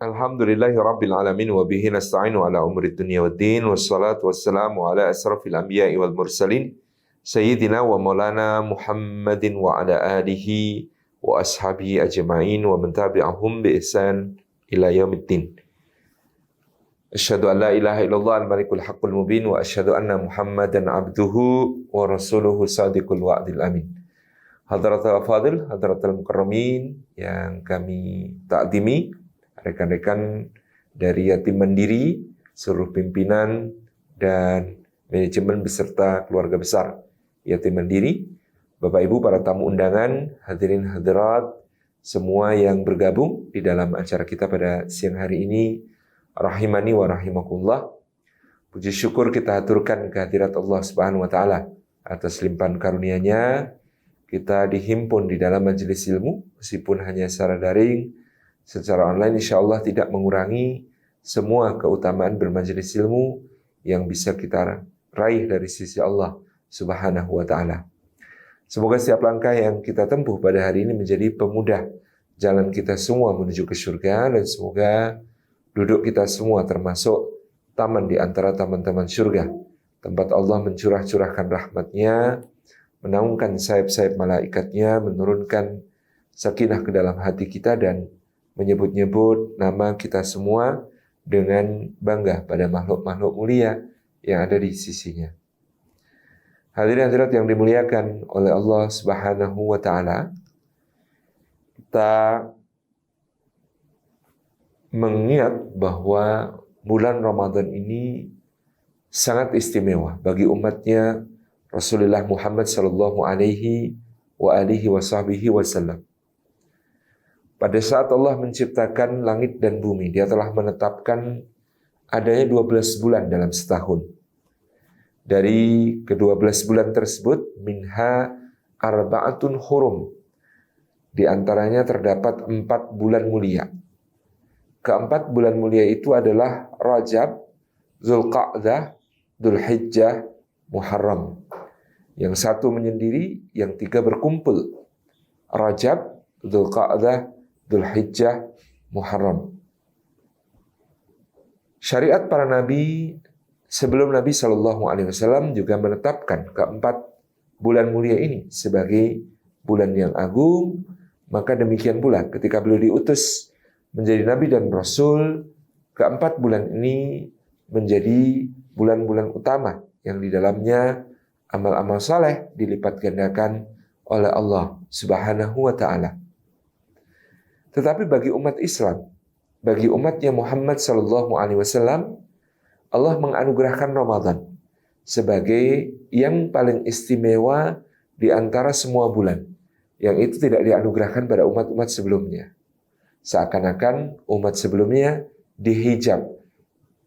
Alhamdulillahi Rabbil Alamin wa bihi nasta'inu ala umri dunia waddin wassalatu wassalamu ala asrafil anbiya'i wal mursalin Sayyidina wa maulana Muhammadin wa ala alihi wa ashabihi ajma'in wa man tabi'ahum bi ihsan ila yaumiddin. Asyhadu an la ilaha illallah al-malikul haqqul mubin wa asyhadu anna Muhammadan abduhu wa rasuluhu sadiqul wa'dil amin. Hadratul Fadil, Hadratul Mukarramin yang kami takdimi, rekan-rekan dari Yatim Mandiri, seluruh pimpinan dan manajemen beserta keluarga besar Yatim Mandiri, Bapak Ibu para tamu undangan, hadirin hadirat, semua yang bergabung di dalam acara kita pada siang hari ini, rahimani wa rahimakumullah. Puji syukur kita aturkan kehadirat Allah Subhanahu wa taala atas limpahan karunia-Nya. Kita dihimpun di dalam majelis ilmu, meskipun hanya secara daring, secara online insya Allah tidak mengurangi semua keutamaan bermajelis ilmu yang bisa kita raih dari sisi Allah Subhanahu wa ta'ala. Semoga setiap langkah yang kita tempuh pada hari ini menjadi pemudah jalan kita semua menuju ke surga, dan semoga duduk kita semua termasuk taman di antara taman-taman surga, tempat Allah mencurah-curahkan rahmat-Nya, menaungkan sayap-sayap malaikatnya, menurunkan sakinah ke dalam hati kita, dan menyebut-nyebut nama kita semua dengan bangga pada makhluk-makhluk mulia yang ada di sisinya. Hadirin hadirat yang dimuliakan oleh Allah Subhanahu wa taala, kita mengingat bahwa bulan Ramadan ini sangat istimewa bagi umatnya Rasulullah Muhammad sallallahu alaihi wasallam. Pada saat Allah menciptakan langit dan bumi, Dia telah menetapkan adanya 12 bulan dalam setahun. Dari ke-12 bulan tersebut, minha arba'atun hurum. Di antaranya terdapat 4 bulan mulia. Keempat bulan mulia itu adalah Rajab, Zulqa'dah, Dzulhijjah, Muharram. Yang satu menyendiri, yang 3 berkumpul. Rajab, Dzulqa'dah, Dzulhijjah, Muharram. Syariat para nabi sebelum Nabi SAW juga menetapkan keempat bulan mulia ini sebagai bulan yang agung. Maka demikian pula ketika beliau diutus menjadi nabi dan rasul, keempat bulan ini menjadi bulan-bulan utama yang di dalamnya amal-amal saleh dilipat gandakan oleh Allah Subhanahu wa ta'ala. Tetapi bagi umat Islam, bagi umatnya Muhammad sallallahu alaihi wasallam, Allah menganugerahkan Ramadan sebagai yang paling istimewa di antara semua bulan, yang itu tidak dianugerahkan pada umat-umat sebelumnya. Seakan-akan umat sebelumnya dihijab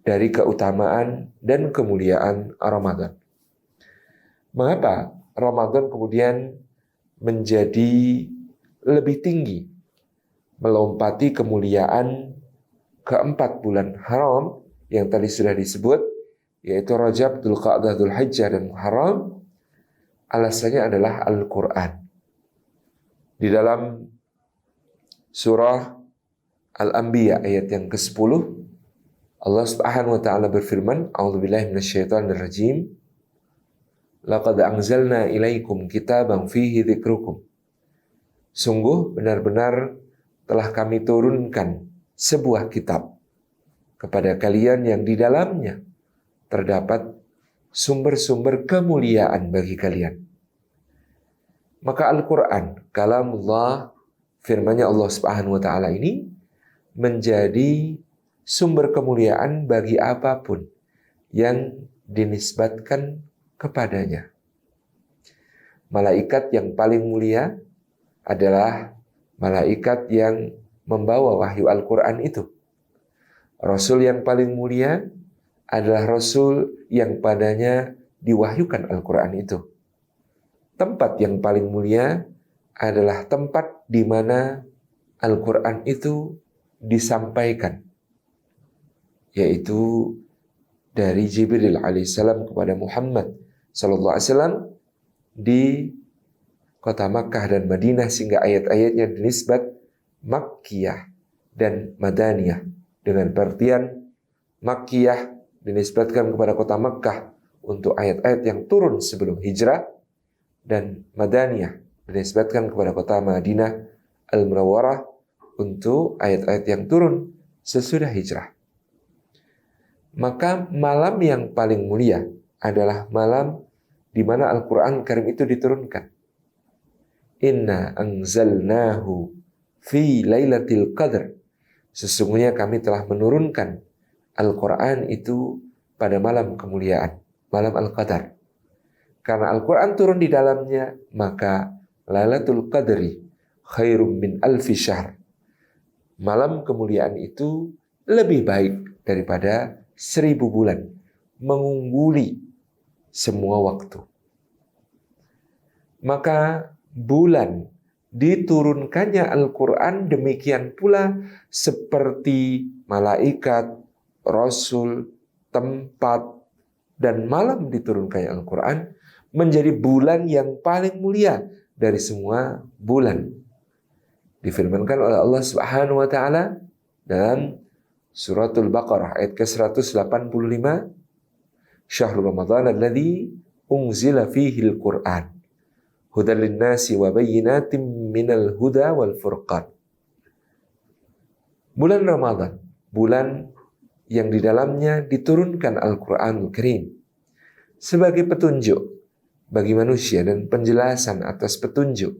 dari keutamaan dan kemuliaan Ramadan. Mengapa Ramadan kemudian menjadi lebih tinggi, melompati kemuliaan keempat bulan haram yang tadi sudah disebut, yaitu Rajab, Dzulqa'dah, Dzulhijjah, dan Muharram? Alasannya adalah Al-Quran. Di dalam surah Al-Anbiya ayat yang ke-10, Allah Subhanahu wa ta'ala berfirman, A'udzubillahi minasyaitonirrajim, Laqad anzalna ilaikum kitaban fihi dzikrukum. Sungguh benar-benar telah kami turunkan sebuah kitab kepada kalian yang di dalamnya terdapat sumber-sumber kemuliaan bagi kalian. Maka Al-Quran, kalamullah, firman-Nya Allah Subhanahu wa ta'ala ini menjadi sumber kemuliaan bagi apapun yang dinisbatkan kepadanya. Malaikat yang paling mulia adalah malaikat yang membawa wahyu Al-Quran itu. Rasul yang paling mulia adalah Rasul yang padanya diwahyukan Al-Quran itu. Tempat yang paling mulia adalah tempat di mana Al-Quran itu disampaikan, yaitu dari Jibril alaihissalam kepada Muhammad sallallahu alaihi wasallam di kota Makkah dan Madinah, sehingga ayat-ayatnya dinisbat Makkiyah dan Madaniyah. dengan pengertian Makkiyah dinisbatkan kepada kota Makkah untuk ayat-ayat yang turun sebelum hijrah, dan Madaniyah dinisbatkan kepada kota Madinah Al-Munawwarah untuk ayat-ayat yang turun sesudah hijrah. Maka malam yang paling mulia adalah malam di mana Al-Quran Karim itu diturunkan. Inna anzalnahu fi lailatul qadr. Sesungguhnya kami telah menurunkan Al-Quran itu pada malam kemuliaan, malam Al-Qadar. Karena Al-Quran turun di dalamnya, maka Lailatul Qadri khairum min alfi syahr. Malam kemuliaan itu lebih baik daripada 1000 bulan, mengungguli semua waktu. Maka bulan diturunkannya Al-Quran demikian pula seperti malaikat, rasul, tempat, dan malam diturunkannya Al-Quran menjadi bulan yang paling mulia dari semua bulan. Difirmankan oleh Allah Subhanahu wa taala dalam Suratul Baqarah ayat ke-185, Syahrul Ramadan alladzi unzila fihi al-Qur'an hudan lin-nasi wa bayyinatin minal huda wal furqan. Bulan Ramadan, bulan yang di dalamnya diturunkan Al-Qur'anul Karim sebagai petunjuk bagi manusia dan penjelasan atas petunjuk,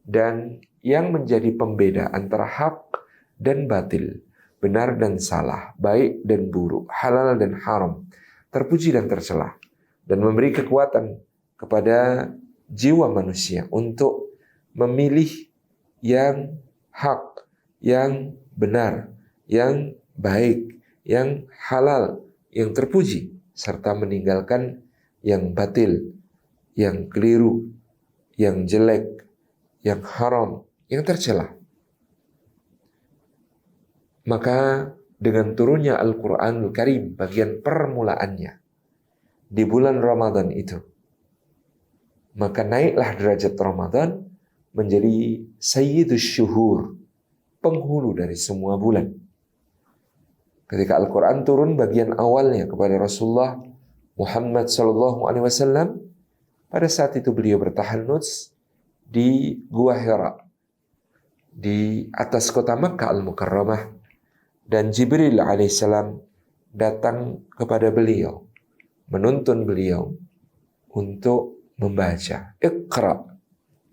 dan yang menjadi pembeda antara hak dan batil, benar dan salah, baik dan buruk, halal dan haram, terpuji dan tercela, dan memberi kekuatan kepada jiwa manusia untuk memilih yang hak, yang benar, yang baik, yang halal, yang terpuji, serta meninggalkan yang batil, yang keliru, yang jelek, yang haram, yang tercela. Maka dengan turunnya Al-Quranul Karim bagian permulaannya di bulan Ramadan itu, maka naiklah derajat Ramadan menjadi sayyidus syuhur, penghulu dari semua bulan. Ketika Al-Quran turun bagian awalnya kepada Rasulullah Muhammad SAW, pada saat itu beliau bertahannuts di Gua Hira, di atas kota Makkah Al-Mukarramah, dan Jibril alaihissalam datang kepada beliau, menuntun beliau untuk membaca. Iqra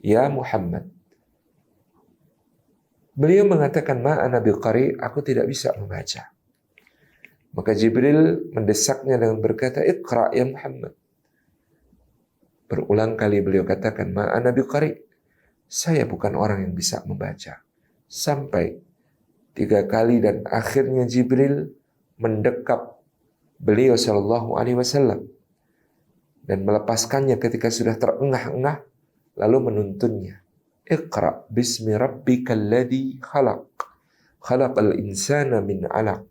ya Muhammad. Beliau mengatakan, ma ana biqari, aku tidak bisa membaca. Maka Jibril mendesaknya dengan berkata, Iqra ya Muhammad. Berulang kali beliau katakan, ma ana biqari, saya bukan orang yang bisa membaca. Sampai 3 kali, dan akhirnya Jibril mendekap beliau sallallahu alaihi wasallam dan melepaskannya ketika sudah terengah-engah, lalu menuntunnya. Iqra bismi rabbikal ladzi khalaq, khalaqal insana min 'alaq.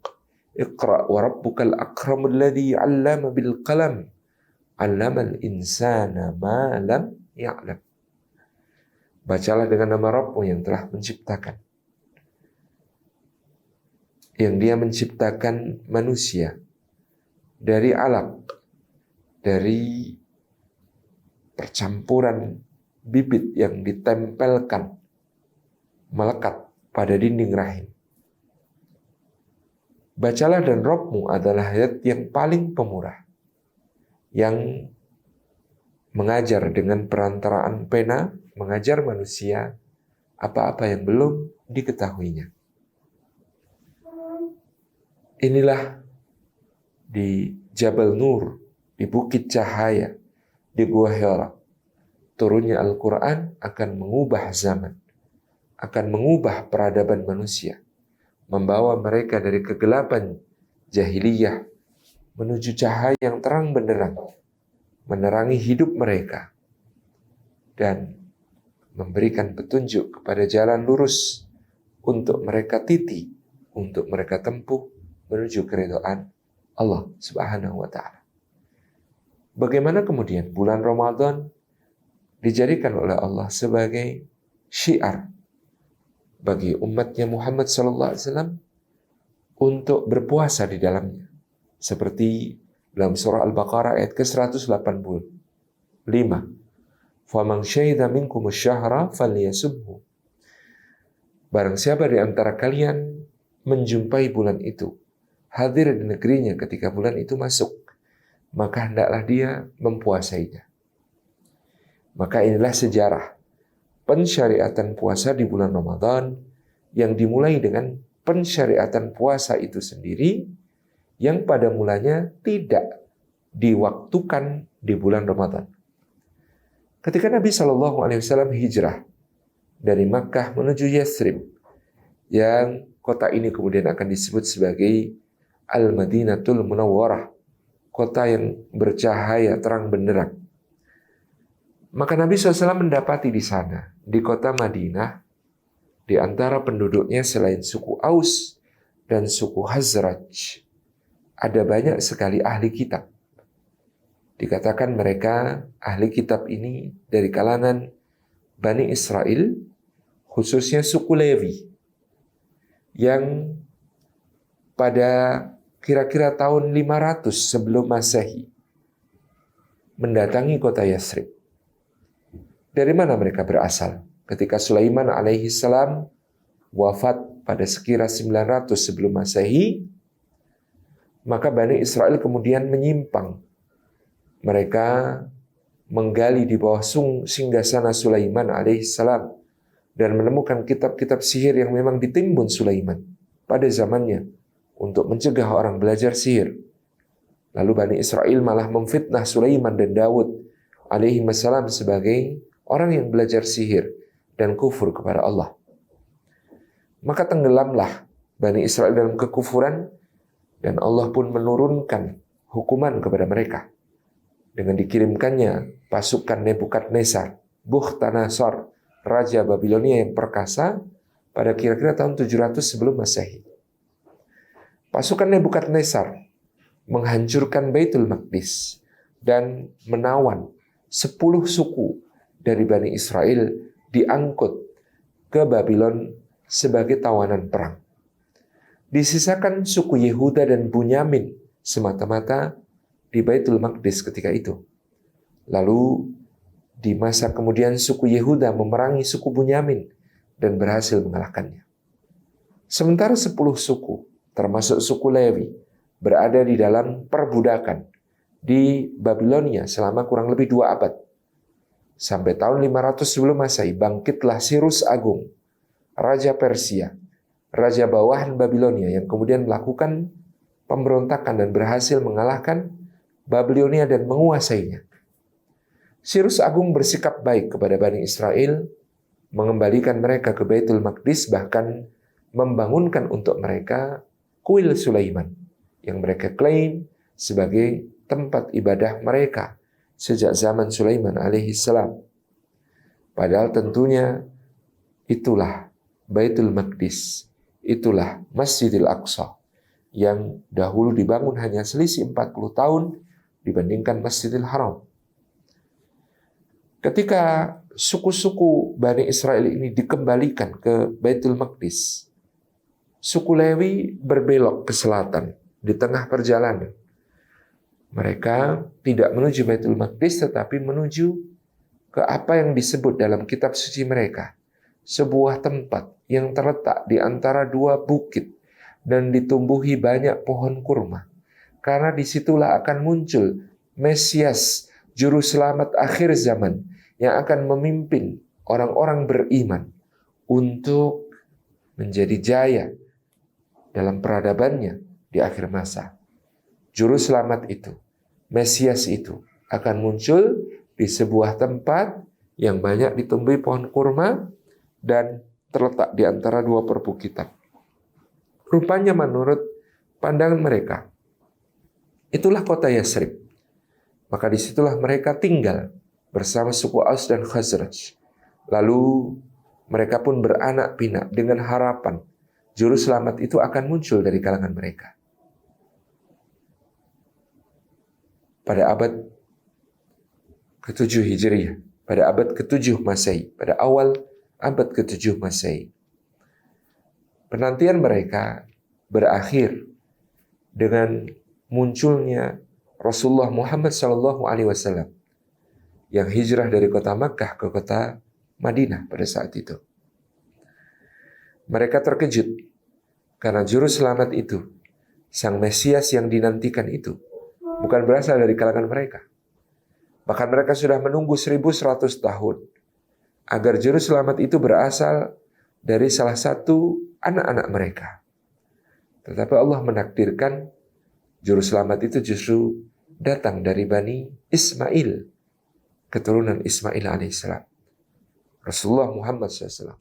Iqra wa rabbukal akramul ladzi 'allama bil qalam, 'allamal insana ma lam ya'lam. Bacalah dengan nama Rabbmu yang telah menciptakan, yang dia menciptakan manusia dari alaq, dari percampuran bibit yang ditempelkan, melekat pada dinding rahim. Bacalah, dan Rabbmu adalah ayat yang paling pemurah, yang mengajar dengan perantaraan pena, mengajar manusia apa-apa yang belum diketahuinya. Inilah di Jabal Nur, di Bukit Cahaya, di Gua Hira, turunnya Al-Quran akan mengubah zaman, akan mengubah peradaban manusia, membawa mereka dari kegelapan jahiliyah menuju cahaya yang terang benderang, menerangi hidup mereka, dan memberikan petunjuk kepada jalan lurus untuk mereka titi, untuk mereka tempuh menuju keridhaan Allah Subhanahu wa taala. Bagaimana kemudian bulan Ramadan dijadikan oleh Allah sebagai syiar bagi umatnya Muhammad sallallahu alaihi wasallam untuk berpuasa di dalamnya. Seperti dalam surah Al-Baqarah ayat ke-185. "Faman syahida minkum asy-syahra falyasumhu." Barang siapa di antara kalian menjumpai bulan itu, hadir di negerinya ketika bulan itu masuk, maka hendaklah dia mempuasainya. Maka inilah sejarah pensyariatan puasa di bulan Ramadan yang dimulai dengan pensyariatan puasa itu sendiri yang pada mulanya tidak diwaktukan di bulan Ramadan. Ketika Nabi SAW hijrah dari Makkah menuju Yathrib, yang kota ini kemudian akan disebut sebagai Al-Madinatul Munawwarah, kota yang bercahaya terang benderang. Maka Nabi SAW mendapati di sana, di kota Madinah, di antara penduduknya selain suku Aus dan suku Khazraj, ada banyak sekali ahli kitab. Dikatakan mereka ahli kitab ini dari kalangan Bani Israel, khususnya suku Lewi, yang pada kira-kira tahun 500 sebelum Masehi mendatangi kota Yathrib. Dari mana mereka berasal? Ketika Sulaiman alaihi salam wafat pada sekira 900 sebelum Masehi, maka Bani Israel kemudian menyimpang. Mereka menggali di bawah singgasana Sulaiman alaihi salam dan menemukan kitab-kitab sihir yang memang ditimbun Sulaiman pada zamannya untuk mencegah orang belajar sihir. Lalu Bani Israel malah memfitnah Sulaiman dan Daud alaihi salam sebagai orang yang belajar sihir dan kufur kepada Allah. Maka tenggelamlah Bani Israel dalam kekufuran dan Allah pun menurunkan hukuman kepada mereka dengan dikirimkannya pasukan Nebukadnezar, Bukhtanasar, Raja Babilonia yang perkasa pada kira-kira tahun 700 sebelum Masehi. Pasukan Nebukadnezar menghancurkan Baitul Maqdis dan menawan 10 suku dari Bani Israel diangkut ke Babylon sebagai tawanan perang. Disisakan suku Yehuda dan Bunyamin semata-mata di Baitul Maqdis ketika itu. Lalu di masa kemudian suku Yehuda memerangi suku Bunyamin dan berhasil mengalahkannya. Sementara 10 suku, termasuk suku Lewi, berada di dalam perbudakan di Babilonia selama kurang lebih 2 abad. Sampai tahun 500 sebelum Masehi bangkitlah Cyrus Agung, Raja Persia, Raja bawahan Babilonia yang kemudian melakukan pemberontakan dan berhasil mengalahkan Babilonia dan menguasainya. Cyrus Agung bersikap baik kepada Bani Israel, mengembalikan mereka ke Baitul Maqdis, bahkan membangunkan untuk mereka kuil Sulaiman yang mereka klaim sebagai tempat ibadah mereka sejak zaman Sulaiman alaihi salam. Padahal tentunya itulah Baitul Maqdis, itulah Masjidil Aqsa yang dahulu dibangun hanya selisih 40 tahun dibandingkan Masjidil Haram. Ketika suku-suku Bani Israel ini dikembalikan ke Baitul Maqdis, suku Lewi berbelok ke selatan di tengah perjalanan. Mereka tidak menuju Baitul Maqdis tetapi menuju ke apa yang disebut dalam kitab suci mereka, sebuah tempat yang terletak di antara 2 bukit dan ditumbuhi banyak pohon kurma. Karena disitulah akan muncul Mesias, juru selamat akhir zaman yang akan memimpin orang-orang beriman untuk menjadi jaya dalam peradabannya di akhir masa. Juru selamat itu, Mesias itu akan muncul di sebuah tempat yang banyak ditumbuhi pohon kurma dan terletak di antara 2 perbukitan. Rupanya menurut pandangan mereka, itulah kota Yathrib. Maka disitulah mereka tinggal bersama suku Aus dan Khazraj. Lalu mereka pun beranak pinak dengan harapan juru selamat itu akan muncul dari kalangan mereka. Pada abad ke-7 Hijriah, pada abad ke-7 Masehi, pada awal abad ke-7 Masehi, penantian mereka berakhir dengan munculnya Rasulullah Muhammad SAW yang hijrah dari kota Makkah ke kota Madinah pada saat itu. Mereka terkejut karena juru selamat itu, Sang Mesias yang dinantikan itu, bukan berasal dari kalangan mereka. Bahkan mereka sudah menunggu 1100 tahun agar juru selamat itu berasal dari salah satu anak-anak mereka. Tetapi Allah menakdirkan juru selamat itu justru datang dari Bani Ismail, keturunan Ismail alaihissalam, Rasulullah Muhammad SAW.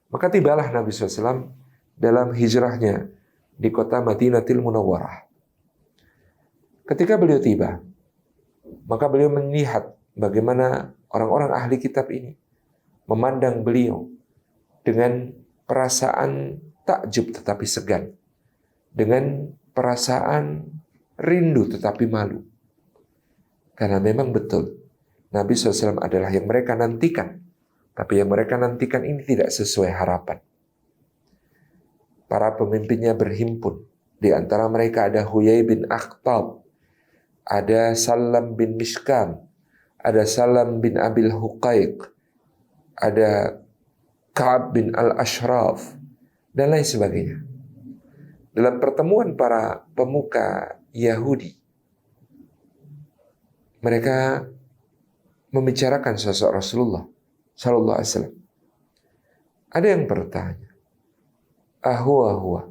Maka tibalah Nabi SAW dalam hijrahnya di kota Madinatul Munawwarah. Ketika beliau tiba, maka beliau melihat bagaimana orang-orang ahli kitab ini memandang beliau dengan perasaan takjub tetapi segan, dengan perasaan rindu tetapi malu. Karena memang betul, Nabi SAW adalah yang mereka nantikan, tapi yang mereka nantikan ini tidak sesuai harapan. Para pemimpinnya berhimpun. Di antara mereka ada Huyai bin Akhtab, ada Salam bin Mishkam, ada Salam bin Abil Huqaiq, ada Ka'ab bin Al-Ashraf, dan lain sebagainya. Dalam pertemuan para pemuka Yahudi, mereka membicarakan sosok Rasulullah Sallallahu Alaihi Wasallam. Ada yang bertanya, Ahwa,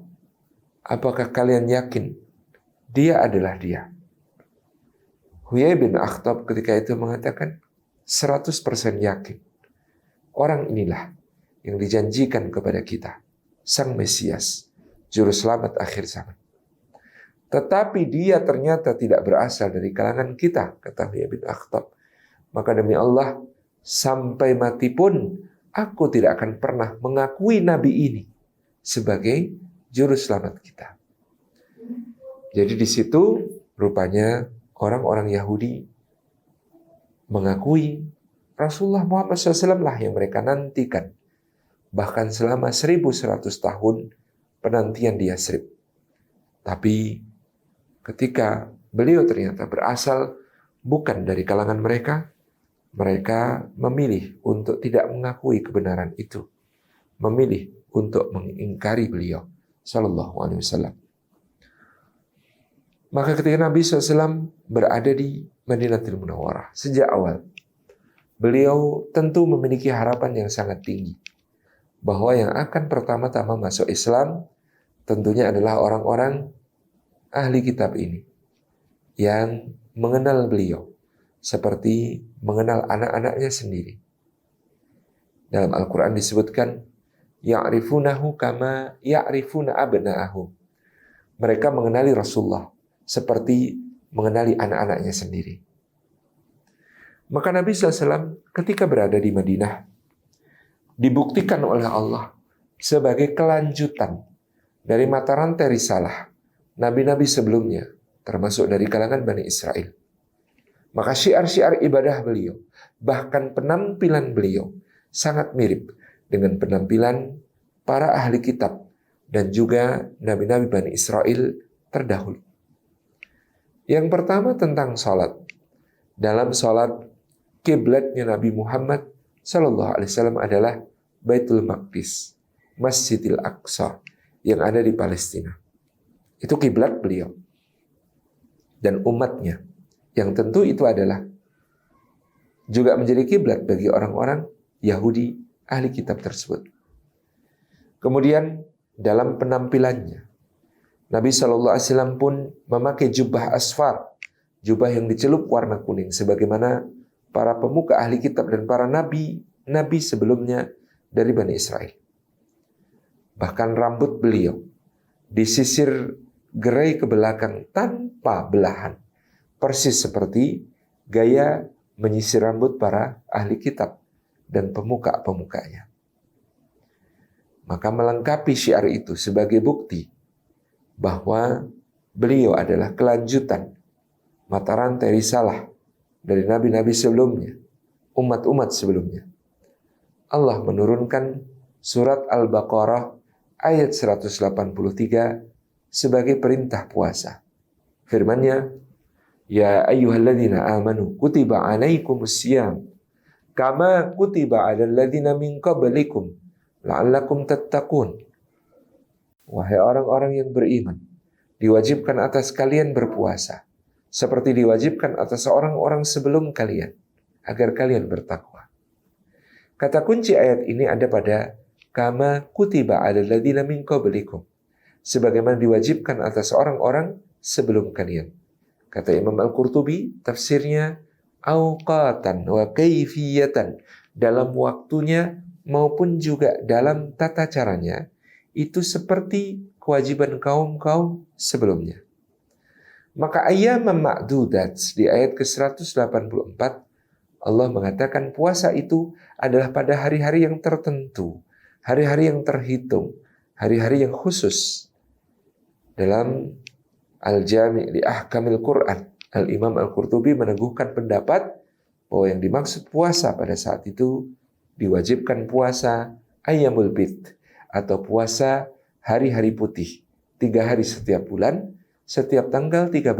apakah kalian yakin dia adalah dia? Huyai bin Akhtab ketika itu mengatakan 100% yakin. Orang inilah yang dijanjikan kepada kita, Sang Mesias, Juru Selamat akhir zaman. Tetapi dia ternyata tidak berasal dari kalangan kita, kata Huyai bin Akhtab. Maka demi Allah, sampai mati pun aku tidak akan pernah mengakui Nabi ini sebagai Juru Selamat kita. Jadi di situ rupanya orang-orang Yahudi mengakui Rasulullah Muhammad SAW lah yang mereka nantikan. Bahkan selama 1100 tahun penantian di Yatsrib. Tapi ketika beliau ternyata berasal bukan dari kalangan mereka, mereka memilih untuk tidak mengakui kebenaran itu. Memilih untuk mengingkari beliau Sallallahu Alaihi Wasallam. Maka ketika Nabi SAW berada di Madinatul Munawwarah sejak awal, beliau tentu memiliki harapan yang sangat tinggi bahwa yang akan pertama-tama masuk Islam tentunya adalah orang-orang ahli kitab ini yang mengenal beliau seperti mengenal anak-anaknya sendiri. Dalam Al-Quran disebutkan, ya'rifunahu kama ya'rifuna abna'ahum. Mereka mengenali Rasulullah seperti mengenali anak-anaknya sendiri. Maka Nabi SAW ketika berada di Madinah dibuktikan oleh Allah sebagai kelanjutan dari mata rantai risalah Nabi-Nabi sebelumnya, termasuk dari kalangan Bani Israel. Maka syiar-syiar ibadah beliau, bahkan penampilan beliau sangat mirip dengan penampilan para ahli kitab dan juga Nabi-Nabi Bani Israel terdahulu. Yang pertama tentang salat. Dalam salat, kiblatnya Nabi Muhammad Sallallahu Alaihi Wasallam adalah Baitul Maqdis, Masjidil Aqsa yang ada di Palestina. Itu kiblat beliau dan umatnya, yang tentu itu adalah juga menjadi kiblat bagi orang-orang Yahudi ahli kitab tersebut. Kemudian dalam penampilannya, Nabi SAW pun memakai jubah asfar, jubah yang dicelup warna kuning, sebagaimana para pemuka ahli kitab dan para nabi sebelumnya dari Bani Israel. Bahkan rambut beliau disisir gerai ke belakang tanpa belahan, persis seperti gaya menyisir rambut para ahli kitab dan pemuka-pemukanya. Maka melengkapi syiar itu sebagai bukti bahwa beliau adalah kelanjutan mata rantai risalah dari nabi-nabi sebelumnya, umat-umat sebelumnya. Allah menurunkan surat Al-Baqarah ayat 183 sebagai perintah puasa. Firman-Nya, "Ya ayyuhalladzina amanu kutiba alaikumusiyam kama kutiba 'alal ladzina min qablikum la'allakum tattaqun." Wahai orang-orang yang beriman, diwajibkan atas kalian berpuasa seperti diwajibkan atas orang-orang sebelum kalian agar kalian bertakwa. Kata kunci ayat ini ada pada kama kutiba 'alal ladzina min qablikum, sebagaimana diwajibkan atas orang-orang sebelum kalian. Kata Imam Al-Qurtubi, tafsirnya auqatan wa kaifiyatan, dalam waktunya maupun juga dalam tata caranya, itu seperti kewajiban kaum-kaum sebelumnya. Maka ayyaman ma'dudat di ayat ke-184 Allah mengatakan puasa itu adalah pada hari-hari yang tertentu, hari-hari yang terhitung, hari-hari yang khusus. Dalam Al-Jami' li Ahkamil Quran, Al-Imam Al-Qurtubi meneguhkan pendapat bahwa yang dimaksud puasa pada saat itu diwajibkan puasa Ayyamul Bid atau puasa hari-hari putih, 3 hari setiap bulan, setiap tanggal 13,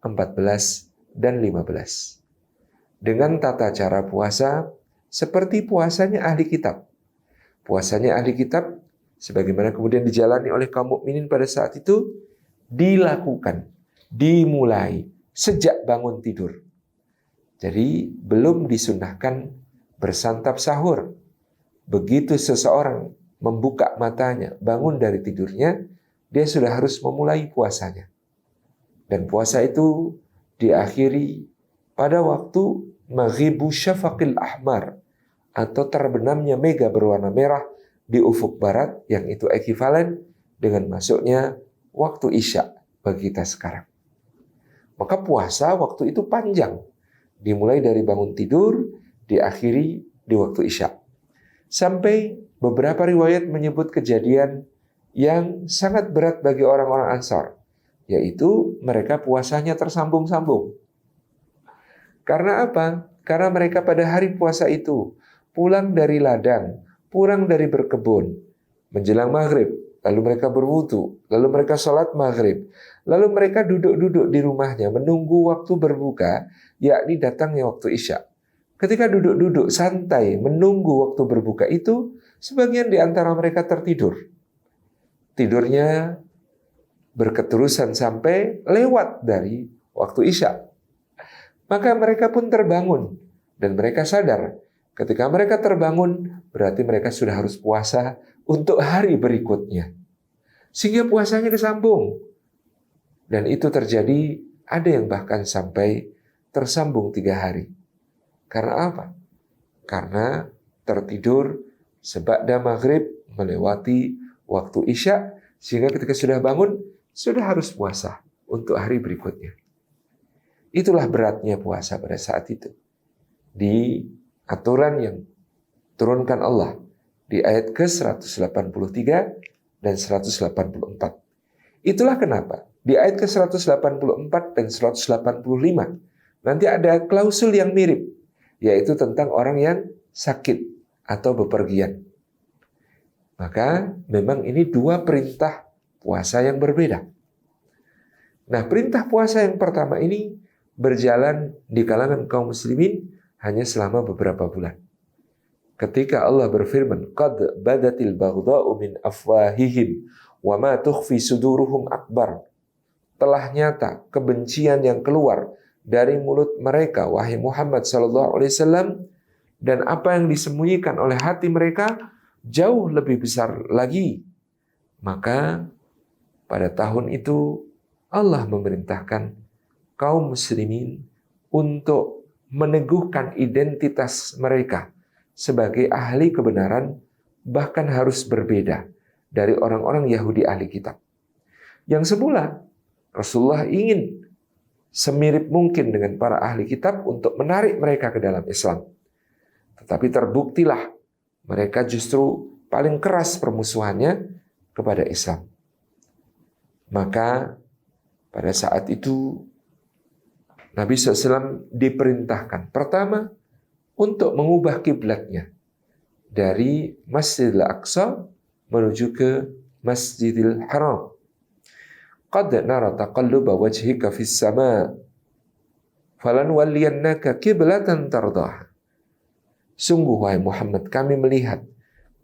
14, dan 15. Dengan tata cara puasa seperti puasanya ahli kitab. Puasanya ahli kitab sebagaimana kemudian dijalani oleh kaum mukminin pada saat itu dilakukan, dimulai sejak bangun tidur. Jadi belum disunnahkan bersantap sahur. Begitu seseorang membuka matanya, bangun dari tidurnya, dia sudah harus memulai puasanya. Dan puasa itu diakhiri pada waktu maghibu syafaqil ahmar atau terbenamnya mega berwarna merah di ufuk barat, yang itu ekivalen dengan masuknya waktu Isya bagi kita sekarang. Maka puasa waktu itu panjang, dimulai dari bangun tidur, diakhiri di waktu Isya. Sampai beberapa riwayat menyebut kejadian yang sangat berat bagi orang-orang Ansar, yaitu mereka puasanya tersambung-sambung. Karena apa? Karena mereka pada hari puasa itu pulang dari ladang, pulang dari berkebun, menjelang maghrib, lalu mereka berwudu, lalu mereka sholat maghrib, lalu mereka duduk-duduk di rumahnya menunggu waktu berbuka, yakni datangnya waktu Isya. Ketika duduk-duduk santai menunggu waktu berbuka itu, sebagian di antara mereka tertidur. Tidurnya berketerusan sampai lewat dari waktu Isya. Maka mereka pun terbangun dan mereka sadar ketika mereka terbangun berarti mereka sudah harus puasa untuk hari berikutnya. Sehingga puasanya disambung. Dan itu terjadi, ada yang bahkan sampai tersambung 3 hari. Karena apa? Karena tertidur seba'da maghrib melewati waktu Isya, sehingga ketika sudah bangun sudah harus puasa untuk hari berikutnya. Itulah beratnya puasa pada saat itu. Di aturan yang turunkan Allah di ayat ke-183 dan 184. Itulah kenapa di ayat ke-184 dan 185 nanti ada klausul yang mirip, yaitu tentang orang yang sakit atau bepergian. Maka memang ini 2 perintah puasa yang berbeda. Nah, perintah puasa yang pertama ini berjalan di kalangan kaum muslimin hanya selama beberapa bulan. Ketika Allah berfirman, "Qad badatil baghdha'u min afwahihim wa ma tukhfi suduruhum akbar." Telah nyata kebencian yang keluar dari mulut mereka, wahai Muhammad sallallahu alaihi wasallam, dan apa yang disembunyikan oleh hati mereka jauh lebih besar lagi. Maka pada tahun itu Allah memerintahkan kaum muslimin untuk meneguhkan identitas mereka sebagai ahli kebenaran, bahkan harus berbeda dari orang-orang Yahudi ahli kitab. Yang semula Rasulullah ingin semirip mungkin dengan para ahli kitab untuk menarik mereka ke dalam Islam. Tetapi terbuktilah mereka justru paling keras permusuhannya kepada Islam. Maka pada saat itu Nabi SAW diperintahkan pertama untuk mengubah kiblatnya dari Masjidil Aqsa menuju ke Masjidil Haram. Qad nara taqalluba wajhika fis sama' falanwalliyannaka qiblatan tardah. Sungguh wahai Muhammad, kami melihat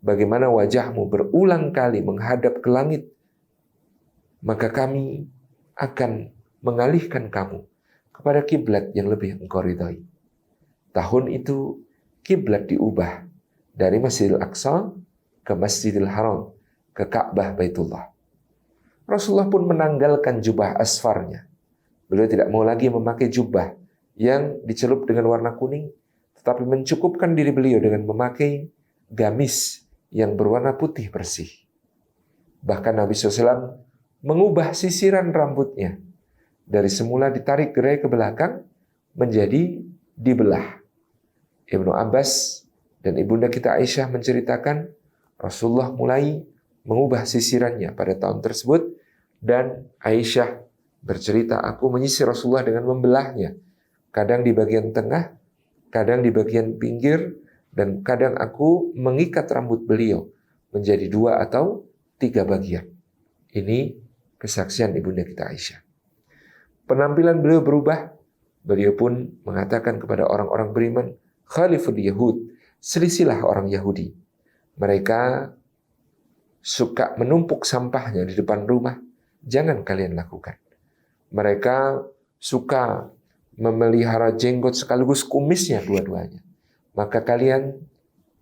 bagaimana wajahmu berulang kali menghadap ke langit, maka kami akan mengalihkan kamu kepada kiblat yang lebih engkau ridhai. Tahun itu kiblat diubah dari Masjidil Aqsa ke Masjidil Haram, ke Ka'bah Baitullah. Rasulullah pun menanggalkan jubah asfarnya. Beliau tidak mau lagi memakai jubah yang dicelup dengan warna kuning, tetapi mencukupkan diri beliau dengan memakai gamis yang berwarna putih bersih. Bahkan Nabi SAW mengubah sisiran rambutnya. Dari semula ditarik gerai ke belakang, menjadi dibelah. Ibnu Abbas dan ibunda kita Aisyah menceritakan, Rasulullah mulai mengubah sisirannya pada tahun tersebut, dan Aisyah bercerita, aku menyisir Rasulullah dengan membelahnya. Kadang di bagian tengah, kadang di bagian pinggir, dan kadang aku mengikat rambut beliau menjadi 2 atau 3 bagian. Ini kesaksian ibunda kita Aisyah. Penampilan beliau berubah. Beliau pun mengatakan kepada orang-orang beriman, Khaliful Yahud, selisilah orang Yahudi. Mereka suka menumpuk sampahnya di depan rumah. Jangan kalian lakukan. Mereka suka memelihara jenggot sekaligus kumisnya dua-duanya. Maka kalian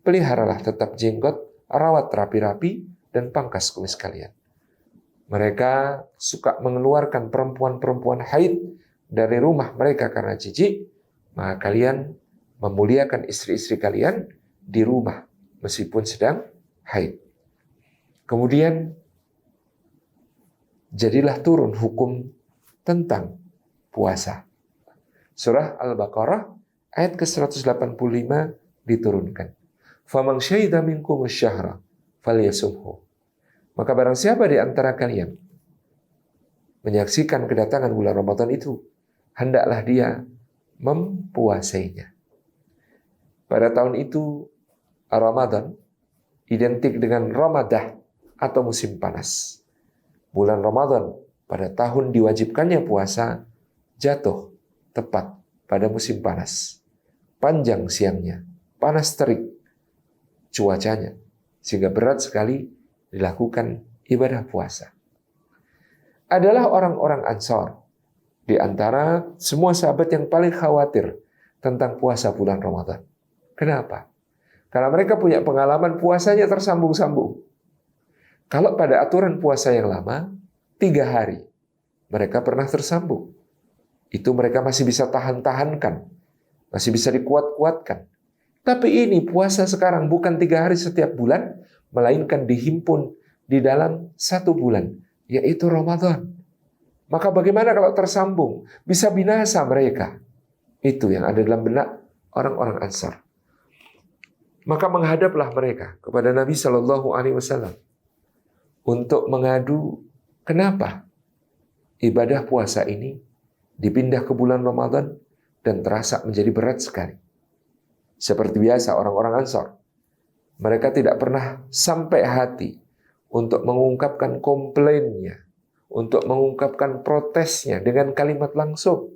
peliharalah tetap jenggot, rawat rapi-rapi, dan pangkas kumis kalian. Mereka suka mengeluarkan perempuan-perempuan haid dari rumah mereka karena jijik, maka kalian memuliakan istri-istri kalian di rumah meskipun sedang haid. Kemudian jadilah turun hukum tentang puasa. Surah Al-Baqarah ayat ke-185 diturunkan. Faman syahida minkum asy-syahra falyasumhu. Maka barang siapa di antara kalian menyaksikan kedatangan bulan Ramadan itu, hendaklah dia mempuasainya. Pada tahun itu Ramadan identik dengan Ramadah atau musim panas. Bulan Ramadan pada tahun diwajibkannya puasa jatuh tepat pada musim panas. Panjang siangnya, panas terik cuacanya, sehingga berat sekali dilakukan ibadah puasa. Adalah orang-orang Ansar di antara semua sahabat yang paling khawatir tentang puasa bulan Ramadan. Kenapa? Karena mereka punya pengalaman puasanya tersambung-sambung. Kalau pada aturan puasa yang lama, 3 hari, mereka pernah tersambung. Itu mereka masih bisa tahan-tahankan, masih bisa dikuat-kuatkan. Tapi ini puasa sekarang bukan 3 hari setiap bulan, melainkan dihimpun di dalam 1 bulan, yaitu Ramadan. Maka bagaimana kalau tersambung? Bisa binasa mereka. Itu yang ada dalam benak orang-orang Ansar. Maka menghadaplah mereka kepada Nabi Shallallahu Alaihi Wasallam untuk mengadu kenapa ibadah puasa ini dipindah ke bulan Ramadan dan terasa menjadi berat sekali. Seperti biasa orang-orang Ansar, mereka tidak pernah sampai hati untuk mengungkapkan komplainnya, untuk mengungkapkan protesnya dengan kalimat langsung.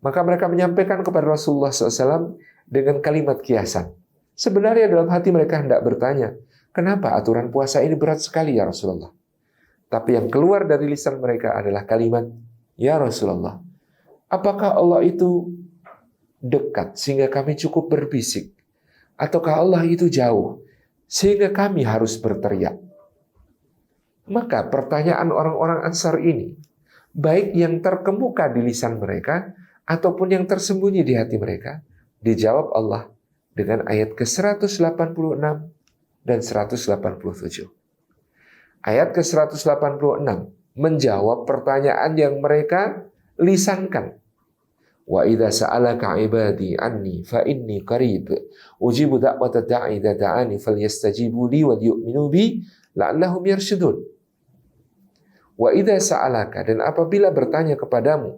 Maka mereka menyampaikan kepada Rasulullah SAW dengan kalimat kiasan. Sebenarnya dalam hati mereka hendak bertanya, kenapa aturan puasa ini berat sekali ya Rasulullah? Tapi yang keluar dari lisan mereka adalah kalimat, ya Rasulullah, apakah Allah itu dekat sehingga kami cukup berbisik? Ataukah Allah itu jauh sehingga kami harus berteriak? Maka pertanyaan orang-orang Ansar ini, baik yang terkemuka di lisan mereka ataupun yang tersembunyi di hati mereka, dijawab Allah dengan ayat ke-186 dan 187. Ayat ke-186 menjawab pertanyaan yang mereka lisankan. Wa idza sa'alaka 'ibadi anni fa inni qarib ujibu da'wata da'i idza da'ani falyastajibu li wal yu'minu bi la'allahum yarshudun. Wa idza sa'alaka, dan apabila bertanya kepadamu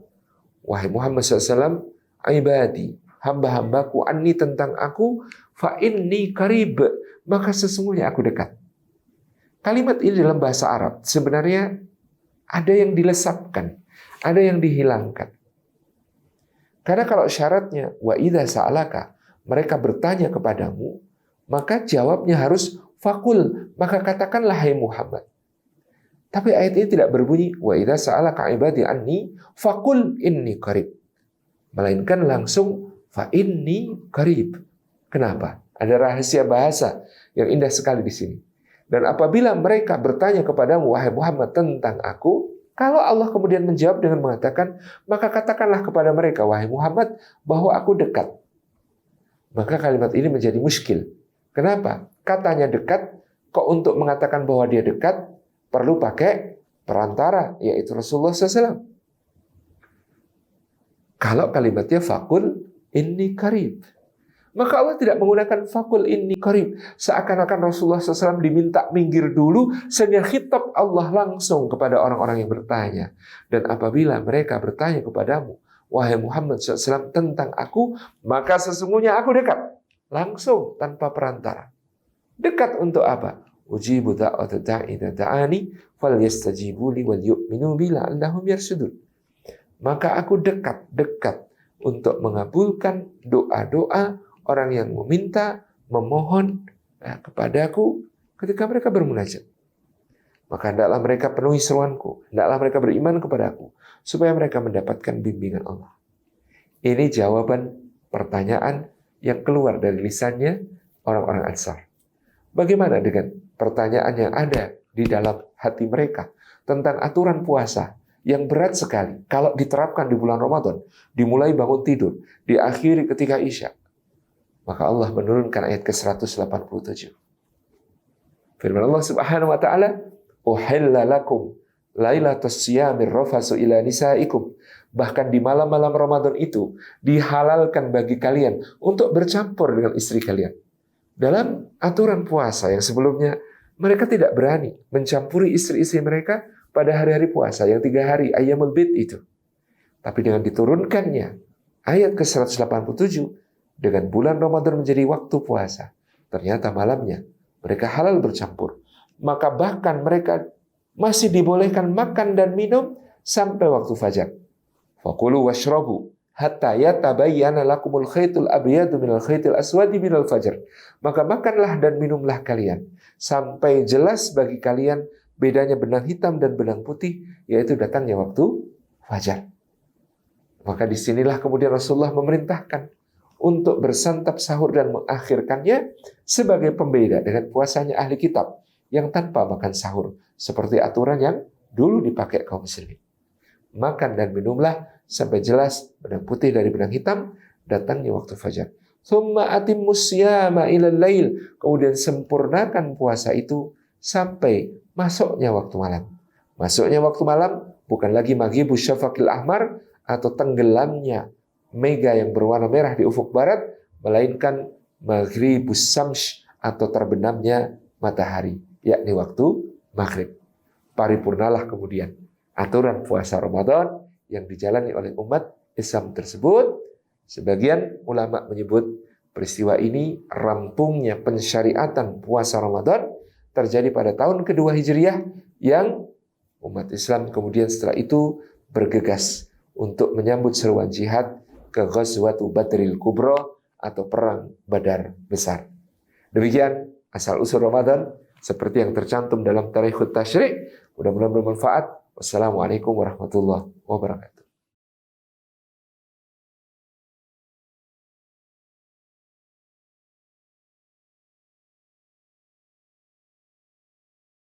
wahai Muhammad SAW, ibadi, hamba-hambaku, anni, tentang aku, fa inni qarib, maka sesungguhnya aku dekat. Kalimat ini dalam bahasa Arab sebenarnya ada yang dilesapkan, ada yang dihilangkan. Karena kalau syaratnya wa idza sa'alaka, mereka bertanya kepadamu, maka jawabnya harus fakul, maka katakanlah hai Muhammad. Tapi ayat ini tidak berbunyi wa idza sa'alaka ibadi anni fakul inni qarib. Melainkan langsung fa inni qarib. Kenapa? Ada rahasia bahasa yang indah sekali di sini. Dan apabila mereka bertanya kepadamu wahai Muhammad tentang aku, kalau Allah kemudian menjawab dengan mengatakan, maka katakanlah kepada mereka wahai Muhammad bahwa aku dekat. Maka kalimat ini menjadi muskil. Kenapa? Katanya dekat, kok untuk mengatakan bahwa dia dekat perlu pakai perantara, yaitu Rasulullah SAW. Kalau kalimatnya fakul inni qarib, maka Allah tidak menggunakan fakul inni qarib. Seakan-akan Rasulullah SAW diminta minggir dulu sehingga khitab Allah langsung kepada orang-orang yang bertanya. Dan apabila mereka bertanya kepadamu, wahai Muhammad SAW tentang aku, maka sesungguhnya aku dekat. Langsung tanpa perantara. Dekat untuk apa? Ujibu da'wata da'i idza da'ani falyastajibu li wal yu'minu bi la'allahum yarshudun. Maka aku dekat untuk mengabulkan doa-doa orang yang meminta, memohon kepadaku ketika mereka bermunajat. Maka hendaklah mereka penuhi seruanku, hendaklah mereka beriman kepadaku, supaya mereka mendapatkan bimbingan Allah. Ini jawaban pertanyaan yang keluar dari lisannya orang-orang Ansar. Bagaimana dengan pertanyaan yang ada di dalam hati mereka tentang aturan puasa yang berat sekali kalau diterapkan di bulan Ramadan, dimulai bangun tidur, diakhiri ketika Isya. Maka Allah menurunkan ayat ke-187. Firman Allah Subhanahu wa taala, "Uhilla lakum lailatus siyamir rafasu ila nisaikum." Bahkan di malam-malam Ramadan itu dihalalkan bagi kalian untuk bercampur dengan istri kalian. Dalam aturan puasa yang sebelumnya mereka tidak berani mencampuri istri-istri mereka pada hari-hari puasa yang 3 hari ayyamul bid itu. Tapi dengan diturunkannya ayat ke-187 dengan bulan Ramadan menjadi waktu puasa, ternyata malamnya mereka halal bercampur. Maka bahkan mereka masih dibolehkan makan dan minum sampai waktu fajar. Fakulu washrabu hatta yatabayyana lakumul khaytul abyadu minal khaytil aswadi minal fajr. Maka makanlah dan minumlah kalian sampai jelas bagi kalian bedanya benang hitam dan benang putih, yaitu datangnya waktu fajar. Maka disinilah kemudian Rasulullah memerintahkan untuk bersantap sahur dan mengakhirkannya sebagai pembeda dengan puasanya ahli kitab yang tanpa makan sahur, seperti aturan yang dulu dipakai kaum muslimin. Makan dan minumlah sampai jelas benang putih dari benang hitam, datangnya waktu fajar. Tsumma atimmus siyama ilal lail. Kemudian sempurnakan puasa itu sampai masuknya waktu malam. Masuknya waktu malam bukan lagi maghibus syafaqil ahmar atau tenggelamnya mega yang berwarna merah di ufuk barat, melainkan maghribus samsh atau terbenamnya matahari, yakni waktu maghrib. Paripurnalah kemudian aturan puasa Ramadan yang dijalani oleh umat Islam tersebut. Sebagian ulama menyebut peristiwa ini rampungnya pensyariatan puasa Ramadan terjadi pada tahun kedua Hijriah yang umat Islam kemudian setelah itu bergegas untuk menyambut seruan jihad ke Ghazwatu Badril Kubra atau perang Badar besar. Demikian asal-usul Ramadan seperti yang tercantum dalam Tarikhut Tasyrik. Mudah-mudahan bermanfaat. Wassalamualaikum warahmatullahi wabarakatuh.